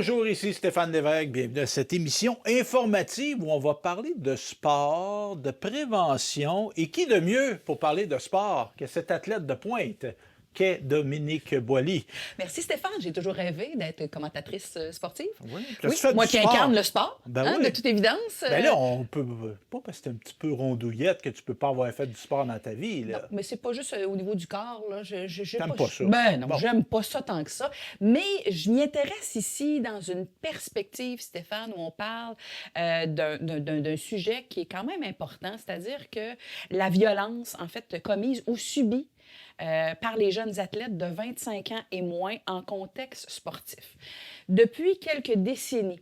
Bonjour, ici Stéphane Lévesque. Bienvenue à cette émission informative où on va parler de sport, de prévention. Et qui de mieux pour parler de sport que cet athlète de pointe qu'est Dominique Boily? Merci Stéphane, j'ai toujours rêvé d'être commentatrice sportive. Oui, Moi qui incarne le sport, oui. de toute évidence. Ben là, on peut pas parce que c'est un petit peu rondouillette que tu peux pas avoir fait du sport dans ta vie. Là. Non, mais c'est pas juste au niveau du corps. Là. T'aimes pas ça? Ben non, Bon. j'aime pas ça tant que ça. Mais je m'y intéresse ici dans une perspective, Stéphane, où on parle d'un sujet qui est quand même important, c'est-à-dire que la violence, en fait, commise ou subie par les jeunes athlètes de 25 ans et moins en contexte sportif. Depuis quelques décennies,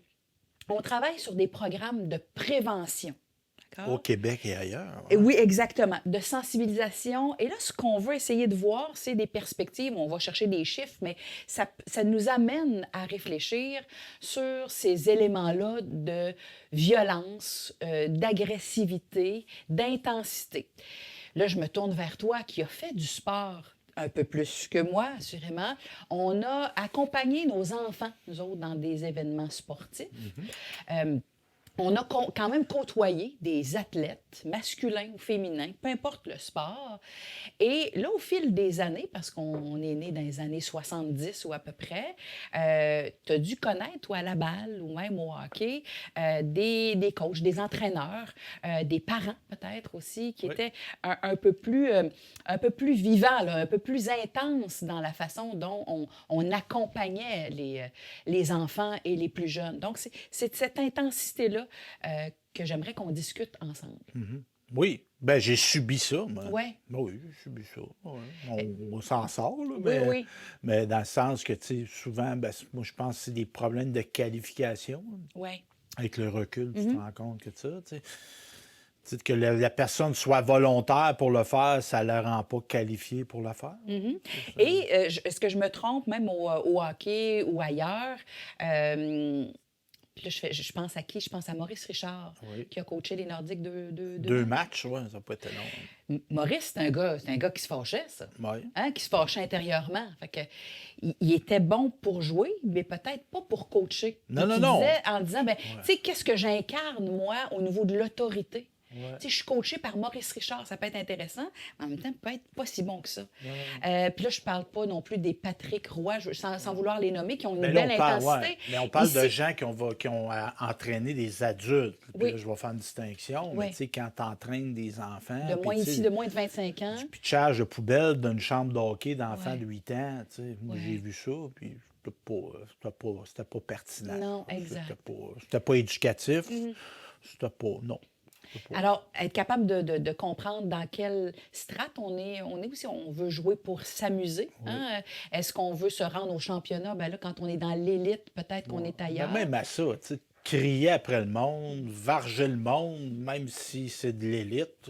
on travaille sur des programmes de prévention. Au Québec et ailleurs. Ouais. Oui, exactement. De sensibilisation. Et là, ce qu'on veut essayer de voir, c'est des perspectives. On va chercher des chiffres, mais ça nous amène à réfléchir sur ces éléments-là de violence, d'agressivité, d'intensité. Là, je me tourne vers toi qui as fait du sport un peu plus que moi, assurément. On a accompagné nos enfants, nous autres, dans des événements sportifs. On a quand même côtoyé des athlètes, masculins ou féminins, peu importe le sport. Et là, au fil des années, parce qu'on est né dans les années 70 ou à peu près, tu as dû connaître, toi, à la balle ou même au hockey, des coachs, des entraîneurs, des parents peut-être aussi, qui étaient un peu plus vivants, là, un peu plus intenses dans la façon dont on accompagnait les enfants et les plus jeunes. Donc, c'est cette intensité-là que j'aimerais qu'on discute ensemble. Mm-hmm. Oui, ben j'ai subi ça. Oui. Oui, j'ai subi ça. Ouais. On s'en sort, là, mais dans le sens que, tu sais, souvent, moi, je pense que c'est des problèmes de qualification. Oui. Avec le recul, tu te rends compte que ça, tu sais. Que la personne soit volontaire pour le faire, ça ne la rend pas qualifiée pour le faire. Mm-hmm. Et est-ce que je me trompe, même au hockey ou ailleurs? Puis là, je pense à qui? Je pense à Maurice Richard, qui a coaché les Nordiques deux matchs, oui, ça n'a pas été long. Maurice, c'est un gars qui se fâchait, ça. Oui. Hein? Qui se fâchait intérieurement. Fait que, il était bon pour jouer, mais peut-être pas pour coacher. Non. En disant, tu sais, qu'est-ce que j'incarne, moi, au niveau de l'autorité? Je suis coachée par Maurice Richard, ça peut être intéressant, mais en même temps, peut être pas si bon que ça. Puis là, je parle pas non plus des Patrick Roy, sans vouloir les nommer, qui ont une belle intensité. Mais on parle de gens qui ont entraîné des adultes. Puis là, je vais faire une distinction, mais tu sais, quand tu entraînes des enfants... De moins de 25 ans. Du pitchage de poubelle d'une chambre de hockey d'enfants de 8 ans, tu sais, moi, j'ai vu ça, puis c'était pas pertinent. Non, exact. C'était pas éducatif, c'était pas... Non. Alors, être capable de comprendre dans quelle strate on est aussi, on veut jouer pour s'amuser. Hein? Est-ce qu'on veut se rendre au championnat? Bien là, quand on est dans l'élite, peut-être qu'on est ailleurs. Mais même à ça, tu sais, crier après le monde, varger le monde, même si c'est de l'élite,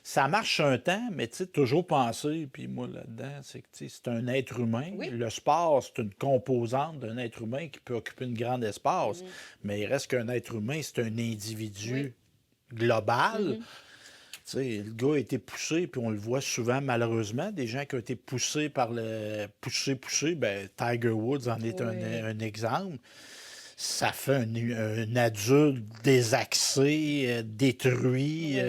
ça marche un temps, mais tu sais, toujours penser, puis moi là-dedans, c'est que c'est un être humain. Oui. Le sport, c'est une composante d'un être humain qui peut occuper un grand espace, mais il reste qu'un être humain, c'est un individu global. Tu sais, le gars a été poussé, puis on le voit souvent, malheureusement, des gens qui ont été poussés par le... Poussés, ben Tiger Woods en est un exemple. Ça fait un adulte désaxé, détruit,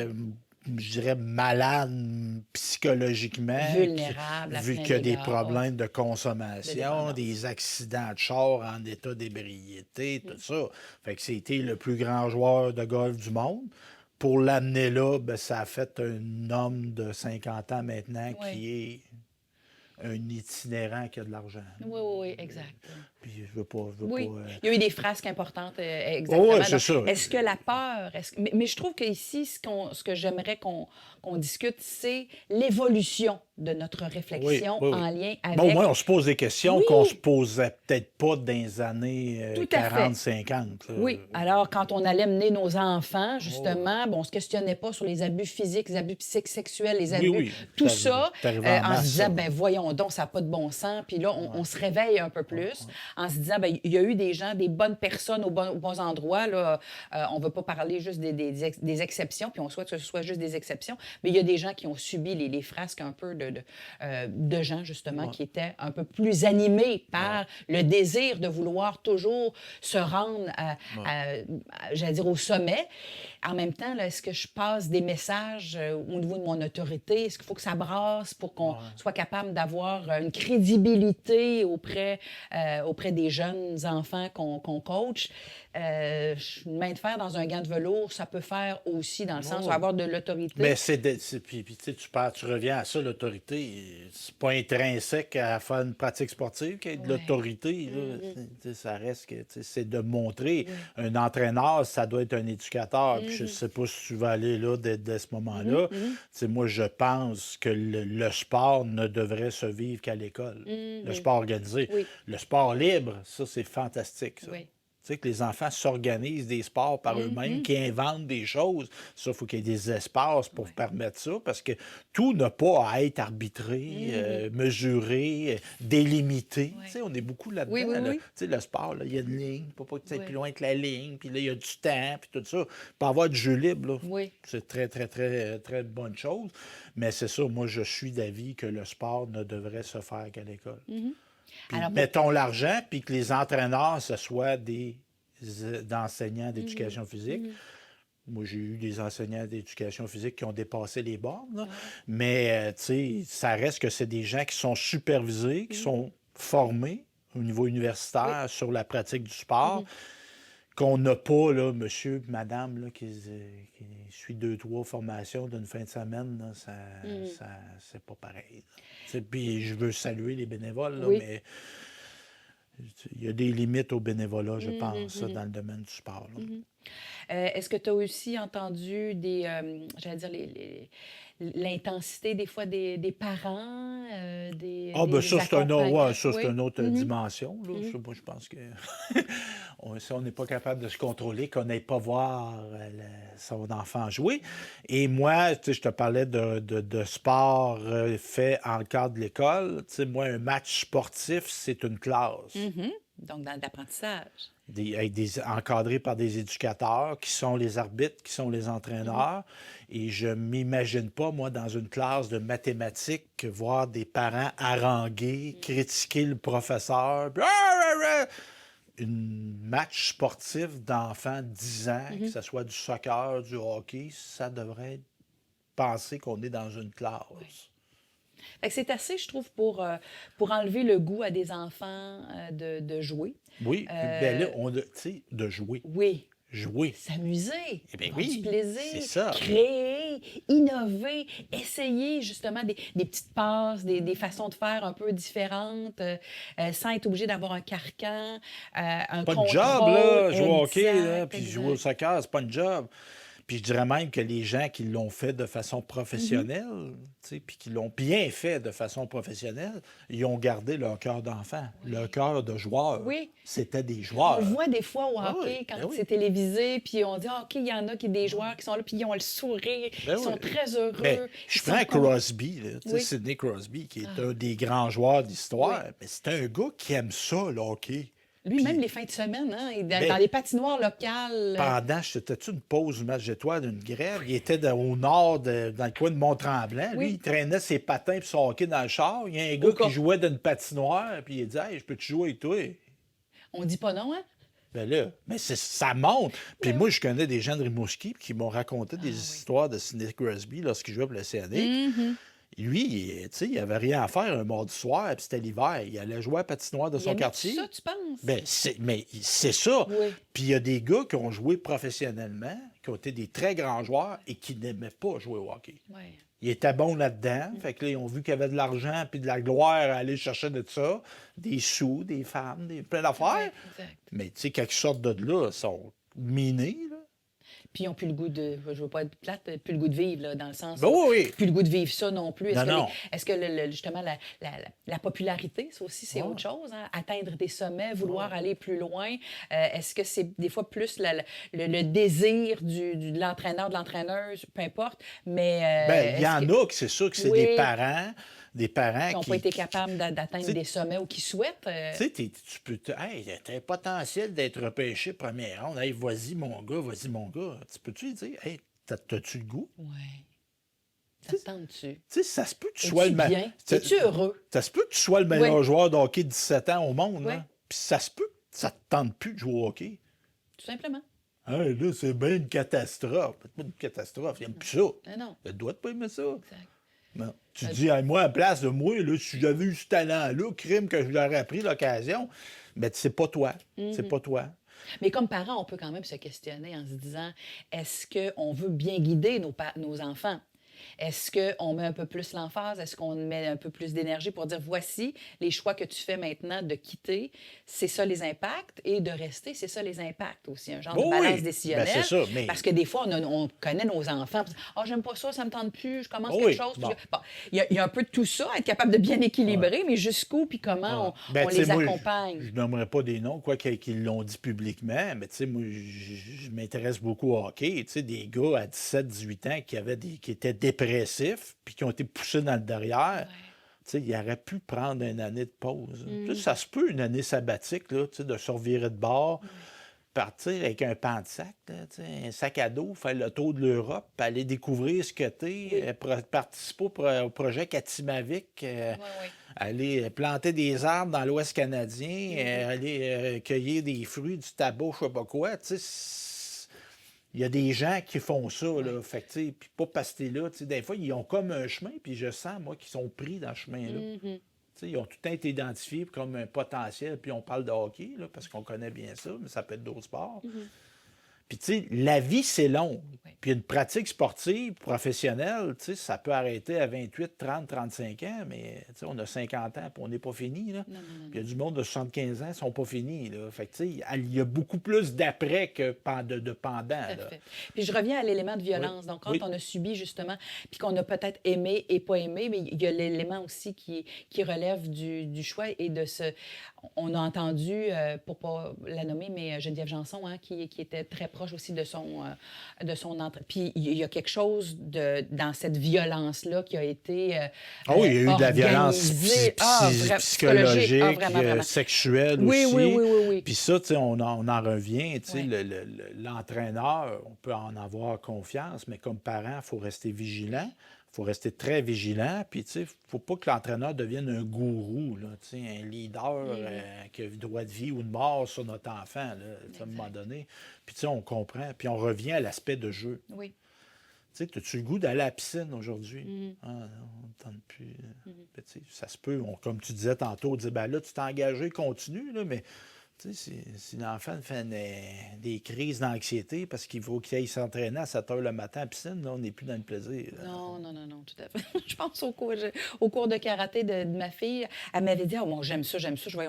je dirais malade psychologiquement. Vulnérable. Vu qu'il y a des problèmes de consommation, des accidents de char en état d'ébriété, tout ça. Fait que c'était le plus grand joueur de golf du monde. Pour l'amener là, ça a fait un homme de 50 ans maintenant qui est un itinérant qui a de l'argent. Oui, exact. Puis je veux pas... Il y a eu des frasques importantes, exactement. Oui, c'est ça. Est-ce que la peur... Mais je trouve qu'ici, ce que j'aimerais qu'on discute, c'est l'évolution de notre réflexion en lien avec... Bon, au moins, on se pose des questions qu'on se posait peut-être pas dans les années 40-50. Oui. Alors, quand on allait mener nos enfants, justement, on se questionnait pas sur les abus physiques, les abus sexuels, les abus... Tout ça, en se disant, voyons donc, ça n'a pas de bon sens. Puis là, on se réveille un peu plus en se disant, il y a eu des gens, des bonnes personnes aux bons endroits. Là. On ne veut pas parler juste des exceptions, puis on souhaite que ce soit juste des exceptions, mais il y a des gens qui ont subi les frasques un peu de de gens, justement, Ouais. qui étaient un peu plus animés par le désir de vouloir toujours se rendre j'allais dire, au sommet. En même temps, là, est-ce que je passe des messages au niveau de mon autorité? Est-ce qu'il faut que ça brasse pour qu'on soit capable d'avoir une crédibilité auprès des jeunes enfants qu'on coach? Une main de fer dans un gant de velours, ça peut faire aussi, dans le sens où avoir de l'autorité. Mais puis tu sais, tu reviens à ça, l'autorité. C'est pas intrinsèque à faire une pratique sportive qu'il y ait de Ouais. l'autorité. Là. Ça reste que c'est de montrer. Un entraîneur, ça doit être un éducateur. Puis je sais pas si tu vas aller là dès ce moment-là. Moi, je pense que le sport ne devrait se vivre qu'à l'école. Le sport organisé. Oui. Le sport libre, ça, c'est fantastique. Ça. Oui. Tu sais, que les enfants s'organisent des sports par eux-mêmes, qu'ils inventent des choses. Ça, il faut qu'il y ait des espaces pour permettre ça, parce que tout n'a pas à être arbitré, mesuré, délimité. Ouais. Tu sais, on est beaucoup là-dedans. Oui, oui, là. oui. Tu sais, le sport, là, il y a une ligne, il ne faut pas que tu ailles Oui. plus loin que la ligne, puis là, il y a du temps, puis tout ça. Pas avoir du jeu libre, là. Oui. C'est très, très, très, très bonne chose. Mais c'est ça, moi, je suis d'avis que le sport ne devrait se faire qu'à l'école. Puis Alors, mettons l'argent, puis que les entraîneurs, ce soient des d'enseignants d'éducation physique. Moi, j'ai eu des enseignants d'éducation physique qui ont dépassé les bornes, là. Mais, tu sais, ça reste que c'est des gens qui sont supervisés, qui sont formés au niveau universitaire sur la pratique du sport, qu'on n'a pas, là, monsieur, madame, là, qui suit 2-3 formations d'une fin de semaine, là, c'est pas pareil. Puis je veux saluer les bénévoles, là, mais il y a des limites au bénévolat, je pense, dans le domaine du sport. Là. Est-ce que tu as aussi entendu j'allais dire, l'intensité des fois des parents, Ça, c'est accompagnants? c'est une autre dimension. Là. Ça, moi, je pense que si on n'est pas capable de se contrôler, qu'on n'aille pas voir son enfant jouer. Et moi, tu sais, je te parlais de sport fait en le cadre de l'école. Tu sais, moi, un match sportif, c'est une classe. Donc, dans l'apprentissage. Encadrés par des éducateurs qui sont les arbitres, qui sont les entraîneurs. Et je m'imagine pas, moi, dans une classe de mathématiques, voir des parents haranguer, critiquer le professeur. Un match sportif d'enfants de 10 ans, que ce soit du soccer, du hockey, ça devrait être penser qu'on est dans une classe. Fait que c'est assez, je trouve, pour enlever le goût à des enfants de jouer. Oui, bien là, tu sais, de jouer. Oui. Jouer. S'amuser, Eh bien prendre oui, du plaisir, c'est ça. créer, innover, essayer justement des petites passes, des façons de faire un peu différentes, sans être obligé d'avoir un carcan, un Pas de contrôle. job, là, jouer au hockey, là, Exact, puis exact. jouer au soccer, c'est pas une job. Puis je dirais même que les gens qui l'ont fait de façon professionnelle, tu sais, puis qui l'ont bien fait de façon professionnelle, ils ont gardé leur cœur d'enfant, leur cœur de joueur. Oui. C'était des joueurs. On voit des fois au Ah hockey, oui, quand ben oui. c'est télévisé, puis on dit, ah, OK, il y en a des joueurs qui sont là, puis ils ont le sourire, Ben ils sont oui. très heureux. Ben, je ils prends sont Crosby, là, tu sais, Oui. Sidney Crosby, qui est un des grands joueurs d'histoire, Oui. mais c'est un gars qui aime ça, le hockey. Lui, Puis- même les fins de semaine, hein, Ben, dans les patinoires locales. Pendant, c'était-tu une pause du match d'étoiles d'une grève? Il était au nord, dans le coin de Mont-Tremblant. Oui. Lui, il traînait ses patins et son hockey dans le char. Il y a un gars cas. qui jouait d'une patinoire, puis il dit Hey, je peux-tu jouer avec toi? On dit pas non, hein? Ben là, mais ça monte. Puis Ben moi, je connais des gens de Rimouski qui m'ont raconté des histoires de Sidney Crosby lorsqu'il jouait pour le CNX. Lui, tu sais, il avait rien à faire un mardi soir, puis c'était l'hiver. Il allait jouer à la patinoire de Il son aimait quartier. ça, tu penses? Ben, mais c'est ça. Oui. Puis il y a des gars qui ont joué professionnellement, qui ont été des très grands joueurs et qui n'aimaient pas jouer au hockey. Ouais. Ils étaient bons là-dedans. Fait que là, ils ont vu qu'il y avait de l'argent puis de la gloire à aller chercher de ça. Des sous, des femmes, plein d'affaires. Ouais, exact. Mais tu sais, quand ils sortent de là, ils sont minés, là. Puis ils n'ont plus le goût de, je veux pas être plate, plus le goût de vivre, là, dans le sens Ben où, oui. plus le goût de vivre ça non plus. Est-ce Non, que, non. est-ce que justement la popularité, ça aussi, c'est autre chose, hein? Atteindre des sommets, vouloir aller plus loin. Est-ce que c'est des fois plus le désir de l'entraîneur, de l'entraîneuse, peu importe, mais... Ben, il y est-ce en que- a que c'est sûr que c'est Oui. des parents qui n'ont pas été capables d'atteindre t'sais- des sommets ou qui souhaitent. Tu sais, tu peux. Hey, t'as un potentiel d'être repêché première ronde. Hey, vas-y, mon gars, vas-y, mon gars. Tu peux-tu lui dire, hey, t'as-tu le goût? Ouais. Ça te tente-tu? Tu sais, ça se peut que tu sois Es-tu le meilleur. bien? Es-tu heureux? Ça se peut que tu sois le meilleur Oui. joueur de hockey de 17 ans au monde. Oui. Là. Puis ça se peut que ça te tente plus de jouer au hockey. Tout simplement. Hey, là, c'est bien une catastrophe. C'est pas une catastrophe. Il n'aime plus ça. Ah non. Il doit pas aimer ça. Exact. Non. Tu te dis, hey, moi, à la place de moi, là, si j'avais eu ce talent-là, crime que je leur aurais pris l'occasion, mais c'est pas toi. C'est pas toi. Mais comme parents, on peut quand même se questionner en se disant, est-ce qu'on veut bien guider nos enfants? Est-ce qu'on met un peu plus l'emphase? Est-ce qu'on met un peu plus d'énergie pour dire, voici les choix que tu fais maintenant de quitter, c'est ça les impacts, et de rester, c'est ça les impacts aussi, un genre de Oui, balance oui. décisionnelle. Ben, c'est ça, mais- Parce que des fois, on connaît nos enfants. « Ah, j'aime pas ça, ça me tente plus, je commence Oui, quelque chose. » bon. Bon, il y a un peu de tout ça, être capable de bien équilibrer, mais jusqu'où, puis comment Ben, on tu sais, les moi, accompagne. Je nommerai pas des noms, quoi qu'ils l'ont dit publiquement, mais tu sais, moi, je m'intéresse beaucoup au hockey. Tu sais, des gars à 17-18 ans qui étaient dépressifs, puis qui ont été poussés dans le derrière. Tu sais, ils auraient pu prendre une année de pause. Tu sais, ça se peut, une année sabbatique, là, tu sais, de se revirer de bord, partir avec un pan de sac, là, tu sais, un sac à dos, faire le tour de l'Europe, puis aller découvrir ce que t'es, participer au projet Katimavik, aller planter des arbres dans l'Ouest canadien, aller cueillir des fruits, du tabac, je sais pas quoi. Tu sais, il y a des gens qui font ça, là. Fait que, tu sais, puis pas parce que t'es là. Tu sais, des fois, ils ont comme un chemin, puis je sens, moi, qu'ils sont pris dans ce chemin-là. Tu sais, ils ont tout le temps été identifiés comme un potentiel, puis on parle de hockey, là, parce qu'on connaît bien ça, mais ça peut être d'autres sports. Puis, tu sais, la vie, c'est long. Puis une pratique sportive professionnelle, tu sais, ça peut arrêter à 28, 30, 35 ans, mais tu sais, on a 50 ans, puis on n'est pas fini, là. Puis il y a du monde de 75 ans qui ne sont pas finis, là. Fait que, tu sais, il y a beaucoup plus d'après que de pendant, là. Fait. Puis je reviens à l'élément de violence. Donc, quand on a subi, justement, puis qu'on a peut-être aimé et pas aimé, mais il y a l'élément aussi qui relève du choix et de ce... On a entendu, pour pas la nommer, mais Geneviève Janson, hein, qui était très proche aussi de son entrée. Puis il y a quelque chose dans cette violence-là qui a été Ah oui, il y a eu de la violence psychologique, vraiment. sexuelle Oui, aussi. oui. Puis ça, tu sais, on en revient. Tu sais, l'entraîneur, on peut en avoir confiance, mais comme parent, il faut rester vigilant. Il faut rester très vigilant. Puis, tu sais, il ne faut pas que l'entraîneur devienne un gourou, là, tu sais, un leader qui a droit de vie ou de mort sur notre enfant, là, à un moment donné. Puis, tu sais, on comprend. Puis, on revient à l'aspect de jeu. Oui. Tu sais, as-tu le goût d'aller à la piscine aujourd'hui? Ah non, on ne tente plus. Ben, tu sais, ça se peut, comme tu disais tantôt, dire, ben là, tu t'es engagé, continue, là, mais tu sais, si l'enfant fait des crises d'anxiété parce qu'il faut qu'il aille s'entraîner à 7 heures le matin à la piscine, là, on n'est plus dans le plaisir. Là. Non, tout à fait. Je pense au cours de karaté de ma fille. Elle m'avait dit, oh, bon, j'aime ça,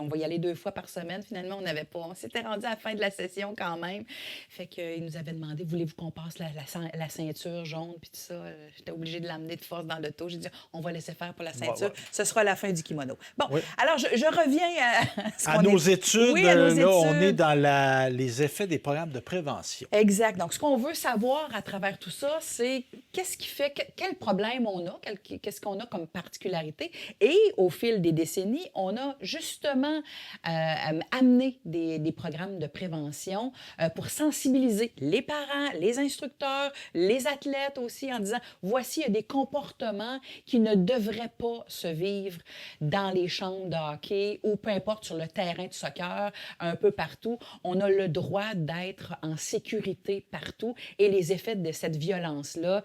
on va y aller 2 fois par semaine. Finalement, on s'était rendu à la fin de la session quand même. Fait qu'il nous avait demandé, voulez-vous qu'on passe la ceinture jaune, puis tout ça. J'étais obligée de l'amener de force dans l'auto. J'ai dit, on va laisser faire pour la ceinture. Ce sera la fin du kimono. Bon, alors, je reviens à nos études. Oui, à nos études. On est dans les effets des programmes de prévention. Exact. Donc, ce qu'on veut savoir à travers tout ça, c'est qu'est-ce qui fait, quel problème on a, qu'est-ce qu'on a comme particularité. Et au fil des décennies, on a justement amené des programmes de prévention pour sensibiliser les parents, les instructeurs, les athlètes aussi, en disant, voici, il y a des comportements qui ne devraient pas se vivre dans les chambres de hockey ou peu importe sur le terrain de soccer, un peu partout. On a le droit d'être en sécurité partout et les effets de cette violence-là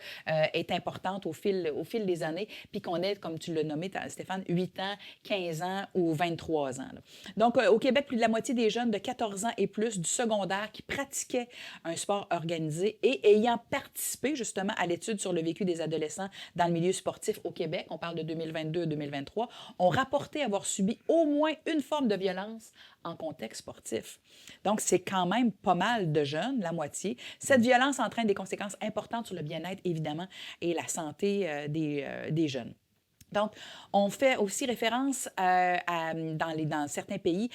est importante au fil des années, puis qu'on ait, comme tu l'as nommé, Stéphane, 8 ans, 15 ans ou 23 ans. Là. Donc, au Québec, plus de la moitié des jeunes de 14 ans et plus du secondaire qui pratiquaient un sport organisé et ayant participé justement à l'étude sur le vécu des adolescents dans le milieu sportif au Québec, on parle de 2022-2023, ont rapporté avoir subi au moins une forme de violence en contexte sportif. Donc, c'est quand même pas mal de jeunes, la moitié. Cette violence entraîne des conséquences importantes sur le bien-être, évidemment, et la santé des jeunes. Donc, on fait aussi référence dans certains pays,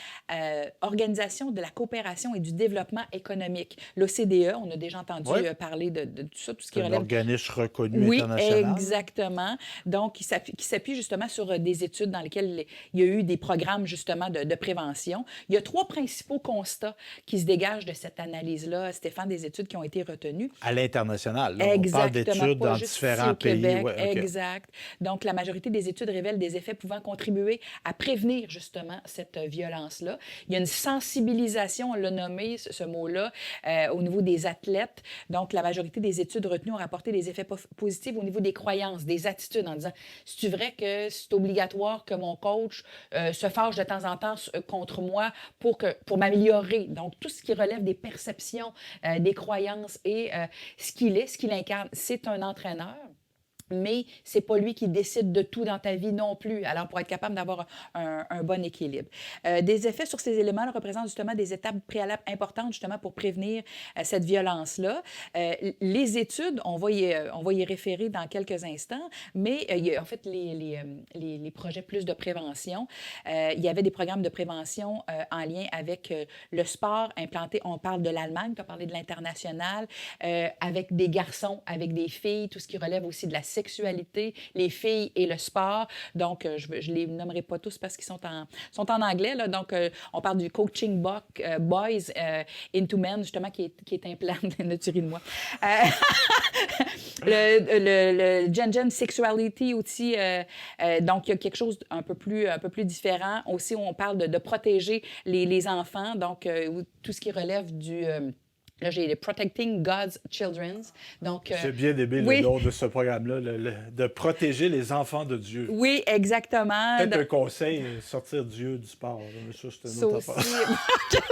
Organisation de la coopération et du développement économique, l'OCDE. On a déjà entendu Oui, parler de tout ça, tout ce qui c'est un relève. organisme reconnu Oui, international. exactement. Donc, qui s'appuie justement sur des études dans lesquelles il y a eu des programmes justement de prévention. Il y a 3 principaux constats qui se dégagent de cette analyse-là, Stéphane, des études qui ont été retenues. À l'international, là. On parle Exactement, d'études pas dans juste ici différents au pays. Québec. Oui, OK. Exact. Donc, la majorité des études révèlent des effets pouvant contribuer à prévenir justement cette violence-là. Il y a une sensibilisation, on l'a nommé, ce mot-là, au niveau des athlètes. Donc, la majorité des études retenues ont rapporté des effets positifs au niveau des croyances, des attitudes, en disant, c'est vrai que c'est obligatoire que mon coach se fâche de temps en temps contre moi pour m'améliorer. Donc, tout ce qui relève des perceptions, des croyances et ce qu'il incarne, c'est un entraîneur. Mais c'est pas lui qui décide de tout dans ta vie non plus. Alors, pour être capable d'avoir un bon équilibre. Des effets sur ces éléments représentent justement des étapes préalables importantes justement pour prévenir cette violence-là. Les études, on va y référer dans quelques instants, mais il y a en fait les projets plus de prévention. Il y avait des programmes de prévention en lien avec le sport implanté. On parle de l'Allemagne, tu as parlé de l'international, avec des garçons, avec des filles, tout ce qui relève aussi de la sexualité, les filles et le sport. Donc, je ne les nommerai pas tous parce qu'ils sont en anglais. Là. Donc, on parle du coaching boys into men, justement, qui est un plan de tuerie de moi. Le gender sexuality aussi. Donc, il y a quelque chose un peu plus différent. Aussi, on parle de protéger les enfants. Donc, tout ce qui relève du... Là, j'ai les Protecting God's Children. Donc, C'est bien aimé le oui, nom de ce programme-là, de protéger les enfants de Dieu. oui, exactement. Peut-être un conseil, sortir Dieu du sport. Mais ça, c'est une Ça autre aussi. affaire.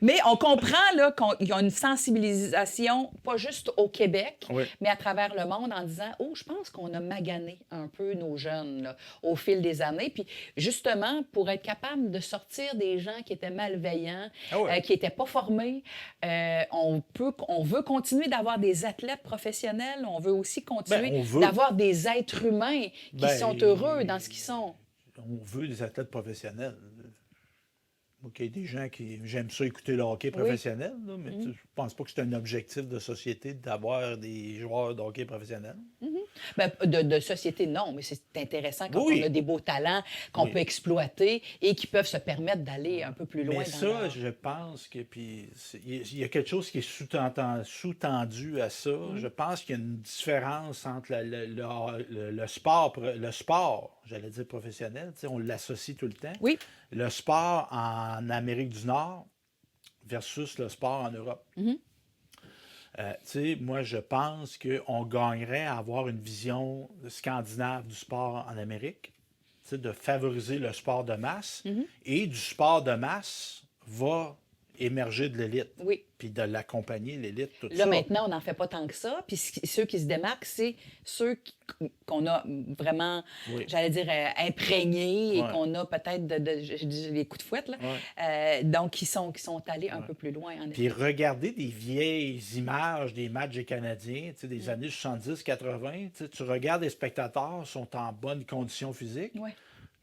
Mais on comprend là, qu'il y a une sensibilisation, pas juste au Québec, Oui. mais à travers le monde en disant, oh, je pense qu'on a magané un peu nos jeunes là, au fil des années. Puis justement, pour être capable de sortir des gens qui étaient malveillants, Ah ouais. qui n'étaient pas formés, on veut continuer d'avoir des athlètes professionnels, on veut aussi continuer On veut. d'avoir des êtres humains qui sont heureux dans ce qu'ils sont. On veut des athlètes professionnels. Moi, il y a des gens qui... J'aime ça écouter le hockey professionnel, là, mais je pense pas que c'est un objectif de société d'avoir des joueurs de hockey professionnels. Ben, de société, non, mais c'est intéressant quand Oui. on a des beaux talents qu'on Oui. peut exploiter et qui peuvent se permettre d'aller un peu plus loin Mais dans ça, leur... je pense que il y a quelque chose qui est sous-tendu à ça. Je pense qu'il y a une différence entre le sport, j'allais dire professionnel, tu sais, on l'associe tout le temps. Oui, Le sport en Amérique du Nord versus le sport en Europe. Tu sais, moi, je pense qu'on gagnerait à avoir une vision scandinave du sport en Amérique, tu sais, de favoriser le sport de masse. Et du sport de masse va émerger de l'élite, oui. puis de l'accompagner, l'élite, tout Là, ça. maintenant, on n'en fait pas tant que ça. Puis ceux qui se démarquent, c'est ceux qu'on a vraiment, Oui. j'allais dire, imprégnés et Ouais. qu'on a peut-être je dis les coups de fouette, là. Ouais. Donc, qui sont allés un peu plus loin, en effet. Puis regardez des vieilles images des matchs des Canadiens, tu sais, des années 70-80, tu regardes les spectateurs sont en bonne condition physique. Ouais.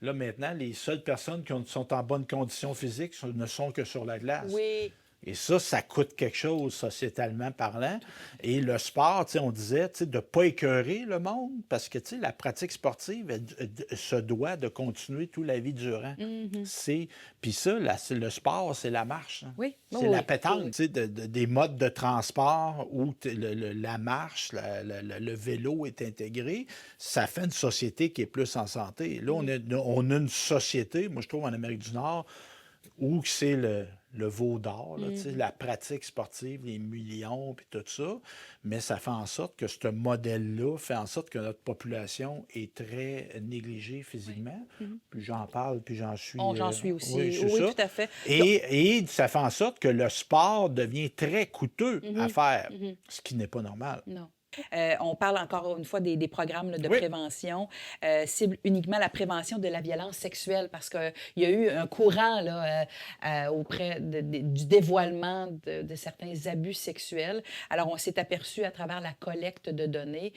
Là, maintenant, les seules personnes qui sont en bonne condition physique ne sont que sur la glace. Oui. Et ça coûte quelque chose, sociétalement parlant. Et le sport, tu sais, on disait, tu sais, de ne pas écœurer le monde, parce que, tu sais, la pratique sportive elle se doit de continuer toute la vie durant. Puis ça, le sport, c'est la marche. Hein. Oui. C'est Oui, la oui. pétanque. Oui. Tu sais, des modes de transport où la marche, le vélo est intégré, ça fait une société qui est plus en santé. Là, on a une société, moi, je trouve, en Amérique du Nord, où c'est le veau d'or, là, tu sais, la pratique sportive, les millions, puis tout ça. Mais ça fait en sorte que ce modèle-là fait en sorte que notre population est très négligée physiquement. Puis j'en parle, puis j'en suis... J'en suis aussi. Oui, c'est Oui, ça. tout à fait. Et ça fait en sorte que le sport devient très coûteux à faire, ce qui n'est pas normal. Non. On parle encore une fois des programmes là, de Oui. prévention, ciblent uniquement la prévention de la violence sexuelle parce qu'il y a eu un courant là, auprès du dévoilement de certains abus sexuels. Alors, on s'est aperçu à travers la collecte de données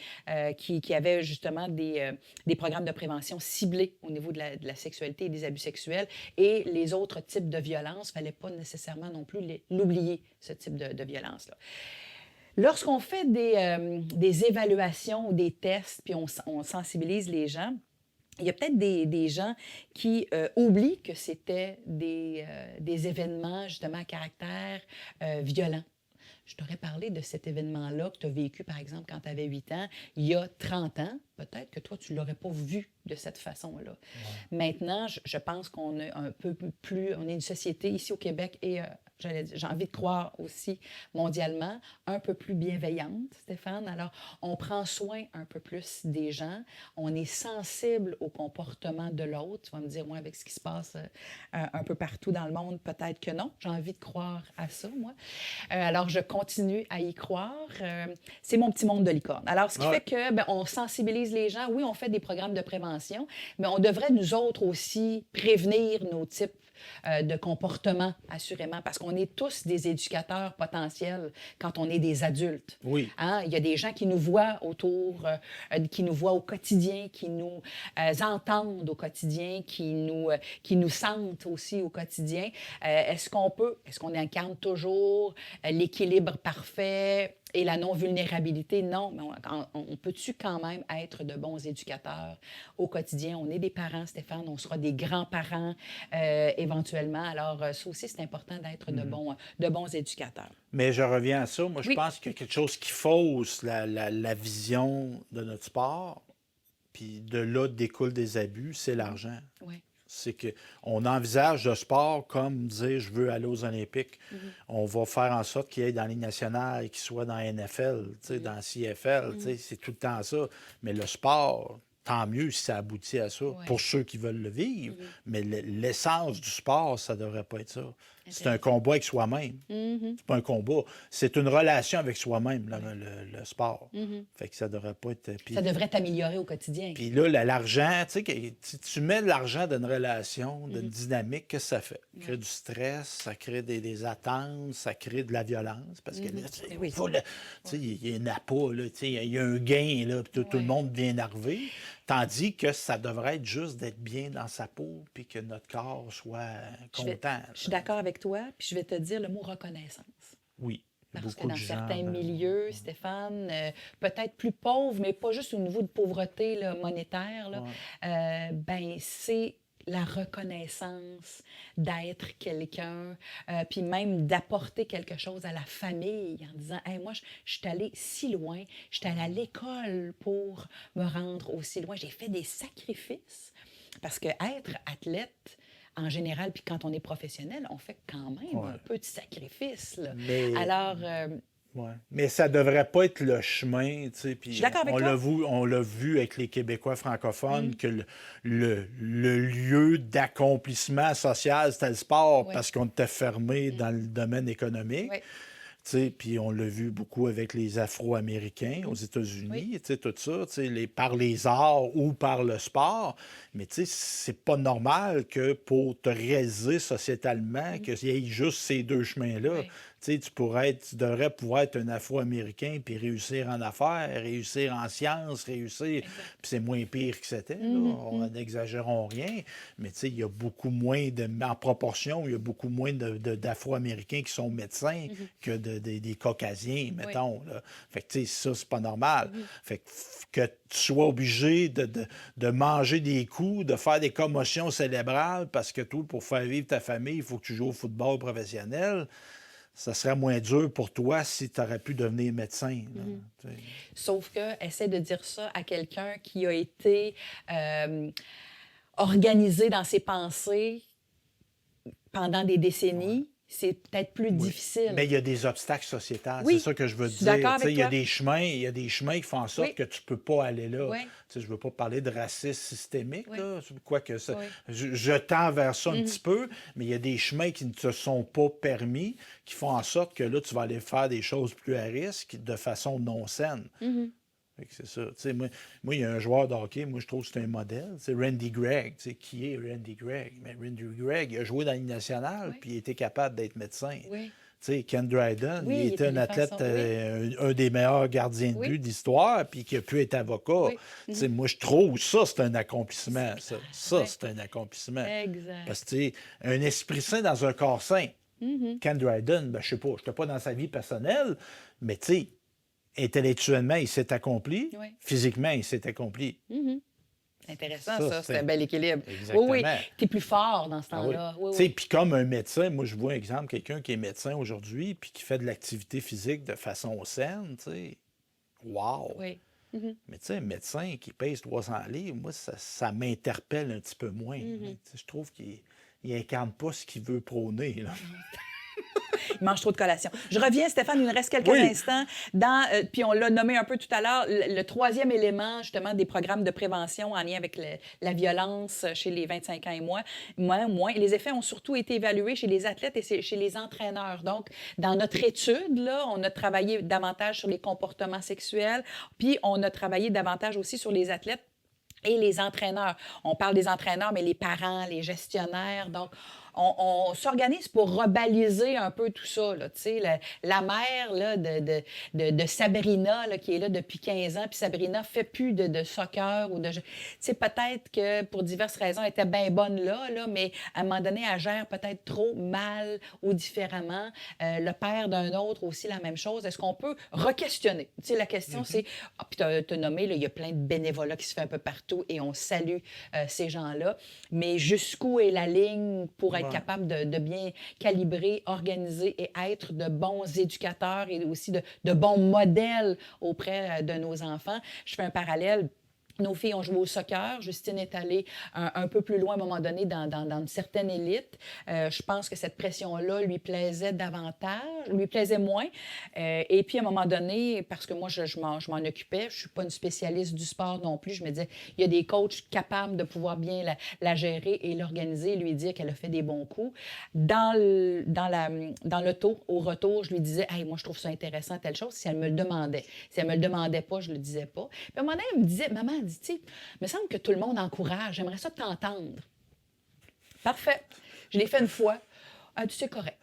qu'il y avait justement des programmes de prévention ciblés au niveau de la sexualité et des abus sexuels. Et les autres types de violences, il ne fallait pas nécessairement non plus l'oublier, ce type de violence-là. Lorsqu'on fait des évaluations ou des tests, puis on sensibilise les gens, il y a peut-être des gens qui oublient que c'était des événements justement à caractère violent. Je t'aurais parlé de cet événement-là que tu as vécu, par exemple, quand tu avais 8 ans, il y a 30 ans. Peut-être que toi, tu ne l'aurais pas vu de cette façon-là. Ouais. Maintenant, je pense qu'on est un peu plus... On est une société ici au Québec et j'ai envie de croire aussi mondialement, un peu plus bienveillante, Stéphane. Alors, on prend soin un peu plus des gens. On est sensible au comportement de l'autre. Tu vas me dire, moi, avec ce qui se passe un peu partout dans le monde, peut-être que non. J'ai envie de croire à ça, moi. Alors, je continue à y croire. C'est mon petit monde de licorne. Alors, ce qui fait que, on sensibilise les gens. Oui, on fait des programmes de prévention, mais on devrait, nous autres aussi, prévenir nos types de comportement, assurément, parce qu'on est tous des éducateurs potentiels quand on est des adultes. Oui. Hein? Il y a des gens qui nous voient autour, qui nous voient au quotidien, qui nous entendent au quotidien, qui nous sentent aussi au quotidien. Est-ce qu'on incarne toujours l'équilibre parfait et la non-vulnérabilité? Non, mais on peut-tu quand même être de bons éducateurs au quotidien? On est des parents, Stéphane, on sera des grands-parents éventuellement. Alors, ça aussi, c'est important d'être de bons éducateurs. Mais je reviens à ça. Moi, je Oui. pense qu'il y a quelque chose qui fausse la vision de notre sport, puis de là découle des abus, c'est l'argent. Oui. C'est qu'on envisage le sport comme dire je veux aller aux Olympiques. On va faire en sorte qu'il y ait dans la Ligue nationale, qu'il soit dans la NFL, dans la CFL. C'est tout le temps ça. Mais le sport, tant mieux si ça aboutit à ça, pour ceux qui veulent le vivre. Mais l'essence du sport, ça ne devrait pas être ça. C'est un combat avec soi-même. C'est pas un combat. C'est une relation avec soi-même, le sport. Fait que ça devrait pas être... Ça devrait t'améliorer au quotidien. Puis là, l'argent, tu sais, si tu mets de l'argent dans une relation, d'une dynamique, qu'est-ce que ça fait? Ça crée du stress, ça crée des attentes, ça crée de la violence. Parce que là, il y en a pas, là, il y a un gain, là, puis tout le monde devient énervé. Tandis que ça devrait être juste d'être bien dans sa peau, puis que notre corps soit content. Je suis d'accord avec toi, puis je vais te dire le mot reconnaissance. Oui. Parce que dans certains milieux, Stéphane, peut-être plus pauvres, mais pas juste au niveau de pauvreté là, monétaire, là, c'est la reconnaissance d'être quelqu'un, puis même d'apporter quelque chose à la famille en disant hey, « moi, je suis allée si loin, je suis allée à l'école pour me rendre aussi loin, j'ai fait des sacrifices. » Parce que être athlète, en général, puis quand on est professionnel, on fait quand même un peu de sacrifice. Là. Mais... Alors... Mais ça devrait pas être le chemin, tu sais. Puis je suis d'accord avec toi. On l'a vu avec les Québécois francophones que le lieu d'accomplissement social, c'était le sport parce qu'on était fermé dans le domaine économique. Puis on l'a vu beaucoup avec les Afro-Américains aux États-Unis, tout ça, par les arts ou par le sport. Mais c'est pas normal que pour te réaliser sociétalement, qu'il y ait juste ces deux chemins-là. Tu devrais pouvoir être un Afro-Américain puis réussir en affaires, réussir en sciences, réussir. Puis c'est moins pire que c'était. N'exagérons rien. Mais il y a beaucoup moins en proportion, il y a beaucoup moins d'Afro-Américains qui sont médecins que des Caucasiens, mettons. Là. Fait que ça, c'est pas normal. Fait que tu sois obligé de manger des coups, de faire des commotions cérébrales parce que toi, pour faire vivre ta famille, il faut que tu joues au football professionnel. Ça serait moins dur pour toi si tu aurais pu devenir médecin. Là, Sauf que, essaie de dire ça à quelqu'un qui a été organisé dans ses pensées pendant des décennies. c'est peut-être plus difficile. Mais il y a des obstacles sociétals, Oui, c'est ça que je veux je suis dire. d'accord Tu sais, avec il y a toi. des chemins qui font en sorte Oui. que tu peux pas aller là. Oui. Tu sais, je veux pas parler de racisme systémique, Oui. là, quoique ça, Oui. je tends vers ça un petit peu, mais il y a des chemins qui ne te sont pas permis, qui font en sorte que là, tu vas aller faire des choses plus à risque de façon non saine. Fait que c'est ça. Tu sais, moi, il y a un joueur de hockey, moi, je trouve que c'est un modèle. C'est Randy Gregg. Tu sais, qui est Randy Gregg? Mais Randy Gregg, il a joué dans la Ligue nationale, puis il était capable d'être médecin. Oui. Tu sais, Ken Dryden, Oui, il il était un était athlète, défenseur, un des meilleurs gardiens de Oui. but d'histoire, puis qui a pu être avocat. Oui. Tu sais, moi, je trouve ça, c'est un accomplissement. Ça, Oui. c'est un accomplissement. Exact. Parce que, tu sais, un esprit sain dans un corps sain. Ken Dryden, ben, je sais pas, je n'étais pas dans sa vie personnelle, mais tu sais, intellectuellement, il s'est accompli. Oui. Physiquement, il s'est accompli. Intéressant, Ça, ça. c'est- C'est un bel équilibre. Exactement. Oui, oui. Tu es plus fort dans ce Ah oui. temps-là. Oui, Tu sais, oui. puis comme un médecin, moi, je vois un exemple, quelqu'un qui est médecin aujourd'hui, puis qui fait de l'activité physique de façon saine, tu sais, wow! Oui. Mais tu sais, un médecin qui pèse 300 livres, moi, ça m'interpelle un petit peu moins. Tu sais, je trouve qu'il incarne pas ce qu'il veut prôner, là. Il mange trop de collations. Je reviens, Stéphane, il nous reste quelques Oui. instants. Puis on l'a nommé un peu tout à l'heure, le troisième élément, justement, des programmes de prévention en lien avec la violence chez les 25 ans et moins. Les effets ont surtout été évalués chez les athlètes et chez les entraîneurs. Donc, dans notre étude, là, on a travaillé davantage sur les comportements sexuels, puis on a travaillé davantage aussi sur les athlètes et les entraîneurs. On parle des entraîneurs, mais les parents, les gestionnaires. Donc, on s'organise pour rebaliser un peu tout ça. Là, tu sais, la mère là, de Sabrina, là, qui est là depuis 15 ans, puis Sabrina ne fait plus de soccer. Ou de, tu sais, peut-être que pour diverses raisons, elle était bien bonne là, mais à un moment donné, elle gère peut-être trop mal ou différemment. Le père d'un autre aussi, la même chose. Est-ce qu'on peut re-questionner? Tu sais, la question, c'est... Ah, puis tu as nommé, là, il y a plein de bénévolat qui se fait un peu partout et on salue ces gens-là. Mais jusqu'où est la ligne pour être capable de bien calibrer, organiser et être de bons éducateurs et aussi de bons modèles auprès de nos enfants? Je fais un parallèle. Nos filles ont joué au soccer. Justine est allée un peu plus loin à un moment donné dans une certaine élite. Je pense que cette pression-là lui plaisait davantage, lui plaisait moins. Et puis, à un moment donné, parce que moi, je m'en occupais, je ne suis pas une spécialiste du sport non plus, je me disais, il y a des coachs capables de pouvoir bien la gérer et l'organiser, lui dire qu'elle a fait des bons coups. Dans l'auto, au retour, je lui disais, hey, moi, je trouve ça intéressant, telle chose, si elle me le demandait. Si elle me le demandait pas, je le disais pas. Puis à un moment donné, elle me disait, maman, elle dit, tu sais, il me semble que tout le monde encourage, j'aimerais ça t'entendre. Parfait. Je l'ai fait une fois. Elle dit, c'est correct.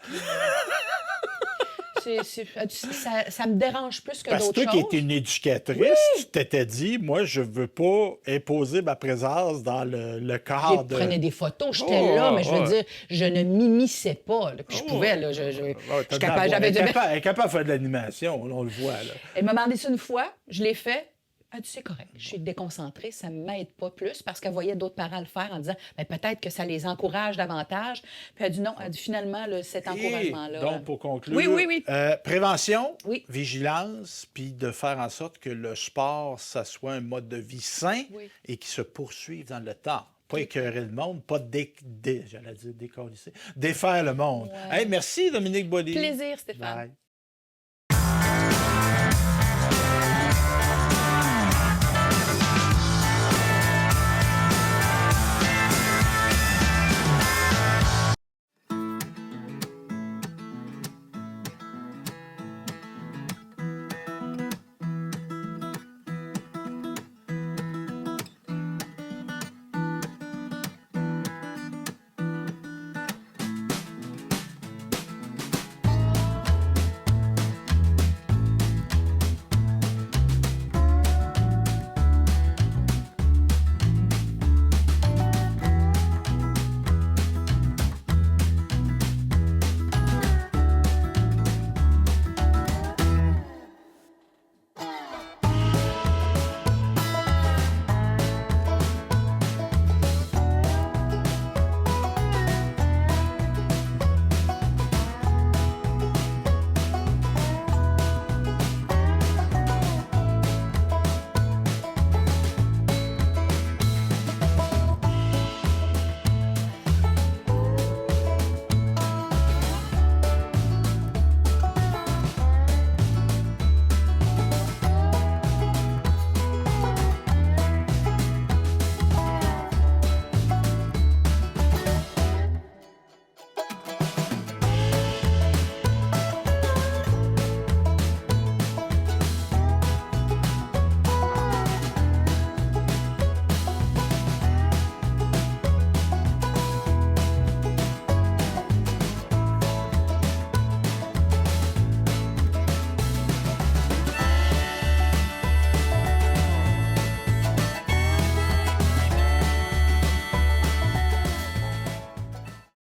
Ça me dérange plus que Parce que d'autres toi choses. qui es une éducatrice, tu t'étais dit, moi, je veux pas imposer ma présence dans le cadre Je prenais des photos, j'étais Oh, là, mais je veux ouais. dire, je ne m'immisçais pas. Là. Puis je pouvais, là, je suis capable. J'avais Elle est capable de faire de l'animation, on le voit. Là. Elle m'a demandé ça une fois, je l'ai fait. Elle dit, c'est correct, je suis déconcentrée, ça ne m'aide pas plus parce qu'elle voyait d'autres parents le faire en disant, ben, peut-être que ça les encourage davantage. Puis elle dit non, elle dit finalement, là, cet encouragement-là. Donc, pour conclure, Oui. Prévention, Oui. vigilance, puis de faire en sorte que le sport, ça soit un mode de vie sain Oui. et qui se poursuive dans le temps. Pas écœurer le monde, pas j'allais dire décalisser, défaire le monde. Ouais. Hey, merci, Dominique Boilly. Plaisir, Stéphane. Bye.